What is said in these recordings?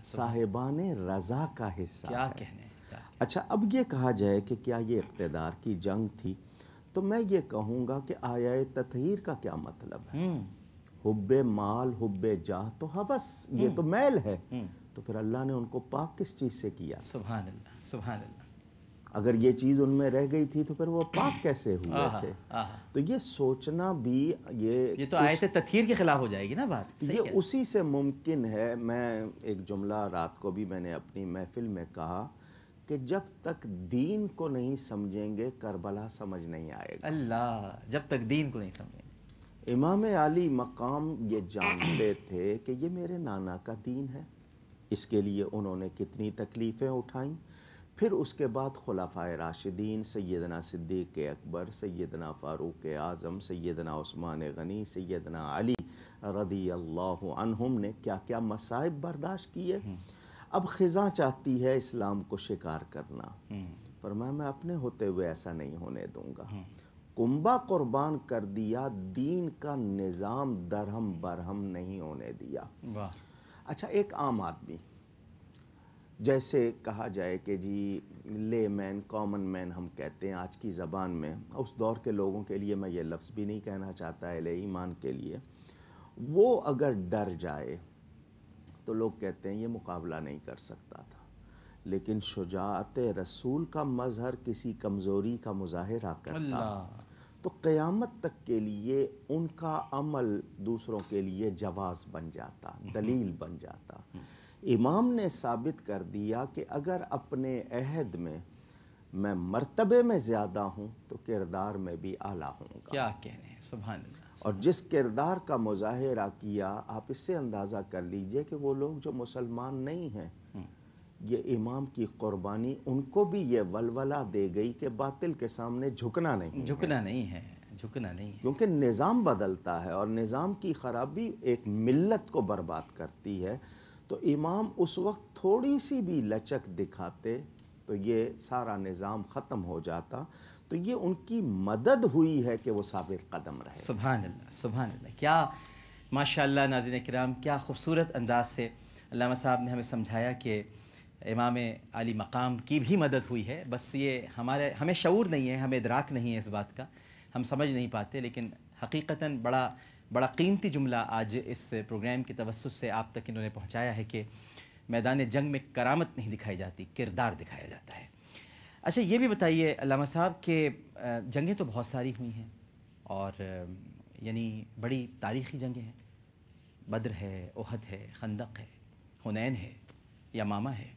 صاحبان رضا کا حصہ کیا ہے۔ کہنے اچھا، اب یہ کہا جائے کہ کیا یہ اقتدار کی جنگ تھی، تو میں یہ کہوں گا کہ آیا تطہیر کا کیا مطلب ہے؟ حب مال، حب جاہ تو ہوس، یہ تو میل ہے، تو پھر اللہ نے ان کو پاک کس چیز سے کیا؟ سبحان اللہ، سبحان اللہ۔ اگر یہ چیز ان میں رہ گئی تھی تو پھر وہ پاک کیسے ہوئے تھے؟ تو یہ سوچنا بھی یہ تو آیت تطہیر کے خلاف ہو جائے گی نا بات۔ یہ اسی سے ممکن ہے۔ میں ایک جملہ رات کو بھی میں نے اپنی محفل میں کہا کہ جب تک دین کو نہیں سمجھیں گے کربلا سمجھ نہیں آئے گا۔ اللہ، جب تک دین کو نہیں سمجھیں گے۔ امام علی مقام یہ جانتے تھے کہ یہ میرے نانا کا دین ہے، اس کے لیے انہوں نے کتنی تکلیفیں اٹھائیں۔ پھر اس کے بعد خلفائے راشدین سیدنا صدیق اکبر، سیدنا فاروق اعظم، سیدنا عثمان غنی، سیدنا علی رضی اللہ عنہم نے کیا کیا مصائب برداشت کیے۔ اب خزاں چاہتی ہے اسلام کو شکار کرنا، فرمایا میں اپنے ہوتے ہوئے ایسا نہیں ہونے دوں گا۔ کنبہ قربان کر دیا، دین کا نظام درہم برہم نہیں ہونے دیا۔ اچھا، ایک عام آدمی، جیسے کہا جائے کہ جی لے مین، کامن مین ہم کہتے ہیں آج کی زبان میں، اس دور کے لوگوں کے لیے میں یہ لفظ بھی نہیں کہنا چاہتا اہل ایمان کے لیے، وہ اگر ڈر جائے تو لوگ کہتے ہیں یہ مقابلہ نہیں کر سکتا تھا، لیکن شجاعت رسول کا مظہر کسی کمزوری کا مظاہرہ کرتا تو قیامت تک کے لیے ان کا عمل دوسروں کے لیے جواز بن جاتا، دلیل بن جاتا۔ امام نے ثابت کر دیا کہ اگر اپنے عہد میں مرتبے میں زیادہ ہوں تو کردار میں بھی اعلیٰ ہوں گا۔ کیا کہنے ہیں، سبحان اللہ۔ اور جس کردار کا مظاہرہ کیا، آپ اس سے اندازہ کر لیجئے کہ وہ لوگ جو مسلمان نہیں ہیں، یہ امام کی قربانی ان کو بھی یہ ولولہ دے گئی کہ باطل کے سامنے جھکنا نہیں ہے، کیونکہ نظام بدلتا ہے اور نظام کی خرابی ایک ملت کو برباد کرتی ہے۔ تو امام اس وقت تھوڑی سی بھی لچک دکھاتے تو یہ سارا نظام ختم ہو جاتا، تو یہ ان کی مدد ہوئی ہے کہ وہ ثابت قدم رہے۔ سبحان اللہ، سبحان اللہ۔ کیا ماشاءاللہ ناظرین کرام، کیا خوبصورت انداز سے علامہ صاحب نے ہمیں سمجھایا کہ امام علی مقام کی بھی مدد ہوئی ہے، بس یہ ہمیں شعور نہیں ہے، ہمیں ادراک نہیں ہے اس بات کا، ہم سمجھ نہیں پاتے، لیکن حقیقتاً بڑا قیمتی جملہ آج اس پروگرام کے توسط سے آپ تک انہوں نے پہنچایا ہے کہ میدان جنگ میں کرامت نہیں دکھائی جاتی، کردار دکھایا جاتا ہے۔ اچھا، یہ بھی بتائیے علامہ صاحب کہ جنگیں تو بہت ساری ہوئی ہیں اور یعنی بڑی تاریخی جنگیں ہیں، بدر ہے، احد ہے، خندق ہے، حنین ہے، یمامہ ہے،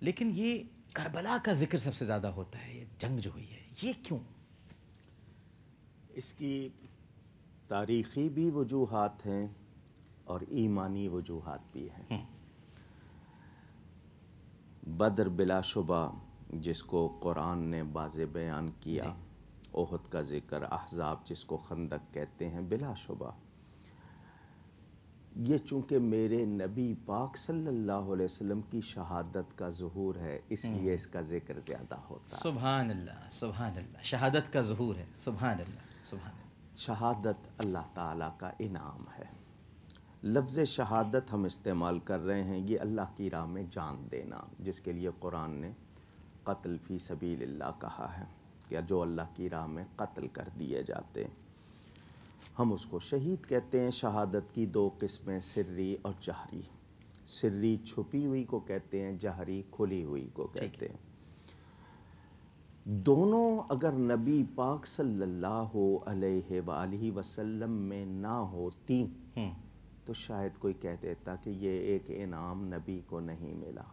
لیکن یہ کربلا کا ذکر سب سے زیادہ ہوتا ہے، یہ جنگ جو ہوئی ہے، یہ کیوں؟ اس کی تاریخی بھی وجوہات ہیں اور ایمانی وجوہات بھی ہیں۔ بدر بلا شبہ جس کو قرآن نے واضح بیان کیا، احد کا ذکر، احزاب جس کو خندق کہتے ہیں، بلا شبہ یہ چونکہ میرے نبی پاک صلی اللہ علیہ وسلم کی شہادت کا ظہور ہے، اس لیے اس کا ذکر زیادہ ہوتا ہے۔ سبحان اللہ، سبحان اللہ، شہادت کا ظہور ہے، سبحان اللہ، سبحان اللہ۔ شہادت اللہ تعالیٰ کا انعام ہے۔ لفظ شہادت ہم استعمال کر رہے ہیں، یہ اللہ کی راہ میں جان دینا، جس کے لیے قرآن نے قتل فی سبیل اللہ کہا ہے کہ جو اللہ کی راہ میں قتل کر دیے جاتے ہیں، ہم اس کو شہید کہتے ہیں۔ شہادت کی دو قسمیں، سری اور جہری۔ سری چھپی ہوئی کو کہتے ہیں، جہری کھلی ہوئی کو کہتے ہیں۔ دونوں اگر نبی پاک صلی اللہ علیہ وآلہ وسلم میں نہ ہوتی تو شاید کوئی کہہ دیتا کہ یہ ایک انعام نبی کو نہیں ملا،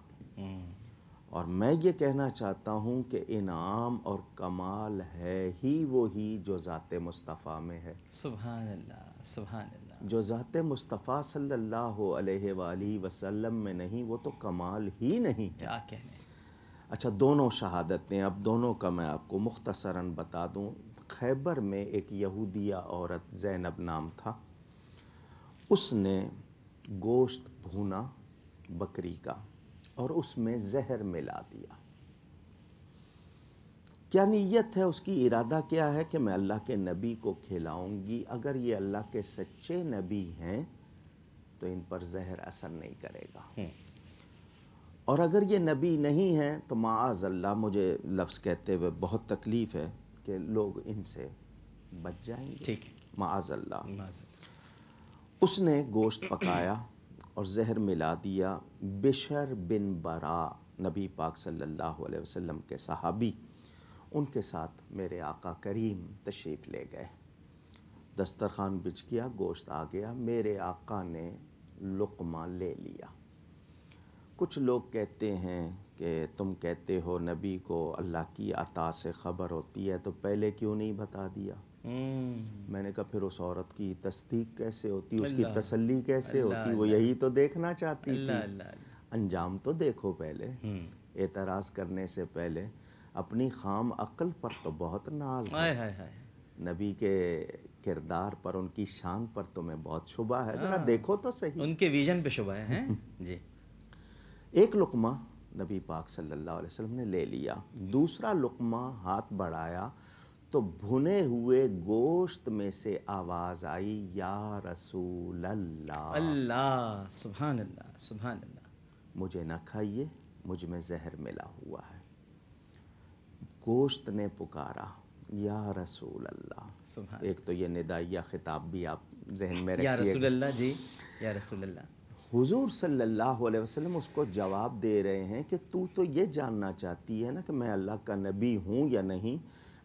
اور میں یہ کہنا چاہتا ہوں کہ انعام اور کمال ہے ہی وہی جو ذات مصطفیٰ میں ہے۔ سبحان اللہ، سبحان اللہ۔ جو ذات مصطفیٰ صلی اللہ علیہ وآلہ وسلم میں نہیں، وہ تو کمال ہی نہیں ہے۔ کیا کہنے۔ اچھا، دونوں شہادتیں، اب دونوں کا میں آپ کو مختصراً بتا دوں۔ خیبر میں ایک یہودیہ عورت زینب نام تھا، اس نے گوشت بھونا بکری کا اور اس میں زہر ملا دیا۔ کیا نیت ہے اس کی، ارادہ کیا ہے کہ میں اللہ کے نبی کو کھلاؤں گی، اگر یہ اللہ کے سچے نبی ہیں تو ان پر زہر اثر نہیں کرے گا۔ اور اگر یہ نبی نہیں ہیں تو معاذ اللہ، مجھے لفظ کہتے ہوئے بہت تکلیف ہے کہ لوگ ان سے بچ جائیں گے، ٹھیک ہے، معاذ اللہ۔ معذرت۔ اس نے گوشت پکایا اور زہر ملا دیا۔ بشر بن برا، نبی پاک صلی اللہ علیہ وسلم کے صحابی، ان کے ساتھ میرے آقا کریم تشریف لے گئے۔ دسترخوان بچھ گیا، گوشت آ گیا، میرے آقا نے لقمہ لے لیا۔ کچھ لوگ کہتے ہیں کہ تم کہتے ہو نبی کو اللہ کی عطا سے خبر ہوتی ہے تو پہلے کیوں نہیں بتا دیا؟ میں نے کہا پھر اس عورت کی تصدیق کیسے ہوتی، اس کی تسلی کیسے ہوتی؟ وہ یہی تو دیکھنا چاہتی تھی۔ انجام تو دیکھو پہلے، اعتراض کرنے سے پہلے۔ اپنی خام عقل پر تو بہت ناز ہے، نبی کے کردار پر، ان کی شان پر تمہیں بہت شبہ ہے، ذرا دیکھو تو صحیح۔ ان کے ویژن پہ شبہ ہے جی۔ ایک لقمہ نبی پاک صلی اللہ علیہ وسلم نے لے لیا، دوسرا لقمہ ہاتھ بڑھایا تو بھنے ہوئے گوشت میں سے آواز آئی، یا رسول اللہ۔ اللہ، سبحان اللہ، سبحان اللہ۔ مجھے نہ کھائیے، مجھ میں زہر ملا ہوا ہے۔ گوشت نے پکارا، یا رسول اللہ۔ سبحان، ایک تو یہ ندائیہ خطاب بھی آپ ذہن میں یا رکھیے رسول اللہ، جی، یا رسول اللہ۔ حضور صلی اللہ علیہ وسلم اس کو جواب دے رہے ہیں کہ تو یہ جاننا چاہتی ہے نا کہ میں اللہ کا نبی ہوں یا نہیں؟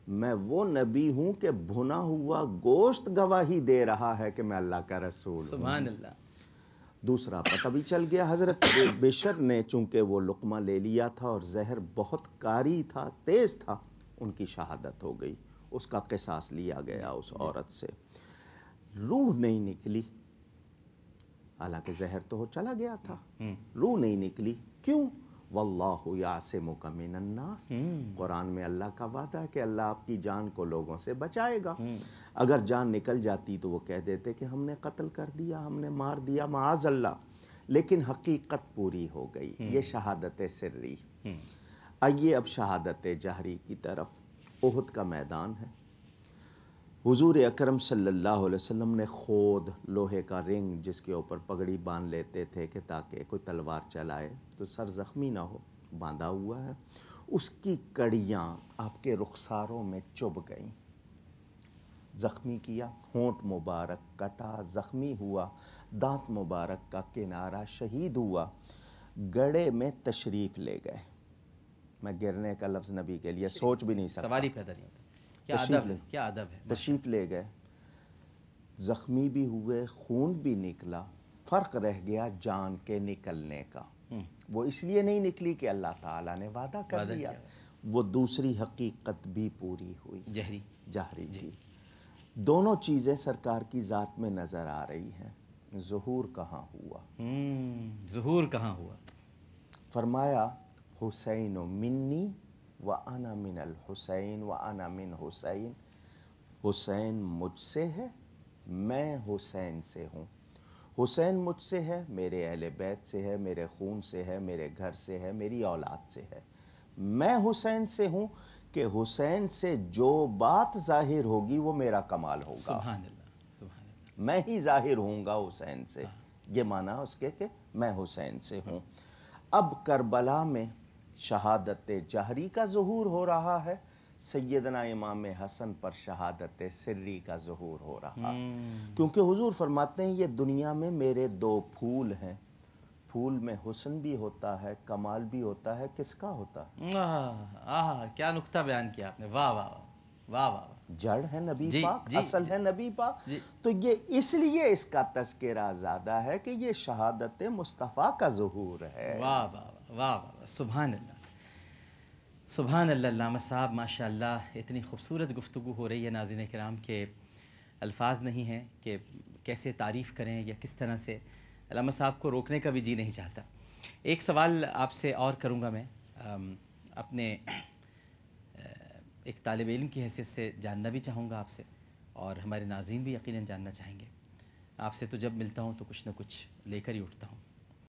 میں وہ نبی ہوں کہ بھنا ہوا گوشت گواہی دے رہا ہے کہ میں اللہ کا رسول ہوں۔ سبحان اللہ۔ دوسرا پتہ بھی چل گیا، حضرت بشر نے چونکہ وہ لقمہ لے لیا تھا اور زہر بہت کاری تھا، تیز تھا، ان کی شہادت ہو گئی، اس کا قصاص لیا گیا اس عورت سے۔ روح نہیں نکلی، حالانکہ زہر تو چلا گیا تھا، روح نہیں نکلی، کیوں؟ واللہ یعصمک من الناس، قرآن میں اللہ کا وعدہ ہے کہ اللہ آپ کی جان کو لوگوں سے بچائے گا۔ اگر جان نکل جاتی تو وہ کہہ دیتے کہ ہم نے قتل کر دیا، ہم نے مار دیا، معاذ اللہ، لیکن حقیقت پوری ہو گئی، یہ شہادت سری۔ آئیے اب شہادت جہری کی طرف۔ احد کا میدان ہے، حضور اکرم صلی اللہ علیہ وسلم نے خود لوہے کا رنگ جس کے اوپر پگڑی باندھ لیتے تھے کہ تاکہ کوئی تلوار چلائے تو سر زخمی نہ ہو، باندھا ہوا ہے۔ اس کی کڑیاں آپ کے رخساروں میں چبھ گئیں، زخمی کیا، ہونٹ مبارک کٹا، زخمی ہوا، دانت مبارک کا کنارہ شہید ہوا، گڑھے میں تشریف لے گئے۔ میں گرنے کا لفظ نبی کے لیے سوچ بھی نہیں سکتا، سوال ہی پیدا نہیں ہوتا۔ کیا ادب ہے، کیا ادب ہے۔ تشریف لے گئے، زخمی بھی ہوئے، خون بھی نکلا، فرق رہ گیا جان کے نکلنے کا۔ وہ اس لیے نہیں نکلی کہ اللہ تعالیٰ نے وعدہ کر دیا، وہ دوسری حقیقت بھی پوری ہوئی، جہری تھی۔ دونوں چیزیں سرکار کی ذات میں نظر آ رہی ہیں۔ ظہور کہاں ہوا؟ ظہور کہاں ہوا؟ فرمایا حسین منی وَأَنَا مِنَ الْحُسَيْن وَأَنَا مِنْ حُسَيْن، حسین مجھ سے ہے، میں حسین سے ہوں۔ حسین مجھ سے ہے، میرے اہل بیت سے ہے، میرے خون سے ہے، میرے گھر سے ہے، میری اولاد سے ہے۔ میں حسین سے ہوں کہ حسین سے جو بات ظاہر ہوگی وہ میرا کمال ہوگا، سبحان اللہ، سبحان اللہ۔ میں ہی ظاہر ہوں گا حسین سے، یہ معنی اس کے کہ میں حسین سے ہوں۔ اب کربلا میں شہادت جہری کا ظہور ہو رہا ہے، سیدنا امام حسن پر شہادت سری کا ظہور ہو رہا ہے، کیونکہ حضور فرماتے ہیں یہ دنیا میں میرے دو پھول ہیں، پھول میں حسن بھی ہوتا ہے، کمال بھی ہوتا ہے، کس کا ہوتا ہے؟ کیا نکتہ بیان کیا آپ نے، واہ واہ واہ واہ۔ جڑ ہے نبی پاک، اصل ہے نبی پاک، تو یہ اس لیے اس کا تذکرہ زیادہ ہے کہ یہ شہادت مصطفیٰ کا ظہور ہے۔ واہ واہ واہ واہ، سبحان اللہ، سبحان اللہ۔ علامہ صاحب ماشاء اللہ اتنی خوبصورت گفتگو ہو رہی ہے ناظرین کرام کہ الفاظ نہیں ہیں کہ کیسے تعریف کریں یا کس طرح سے، علامہ صاحب کو روکنے کا بھی جی نہیں چاہتا۔ ایک سوال آپ سے اور کروں گا میں، اپنے ایک طالب علم کی حیثیت سے جاننا بھی چاہوں گا آپ سے، اور ہمارے ناظرین بھی یقیناً جاننا چاہیں گے۔ آپ سے تو جب ملتا ہوں تو کچھ نہ کچھ لے کر ہی اٹھتا ہوں۔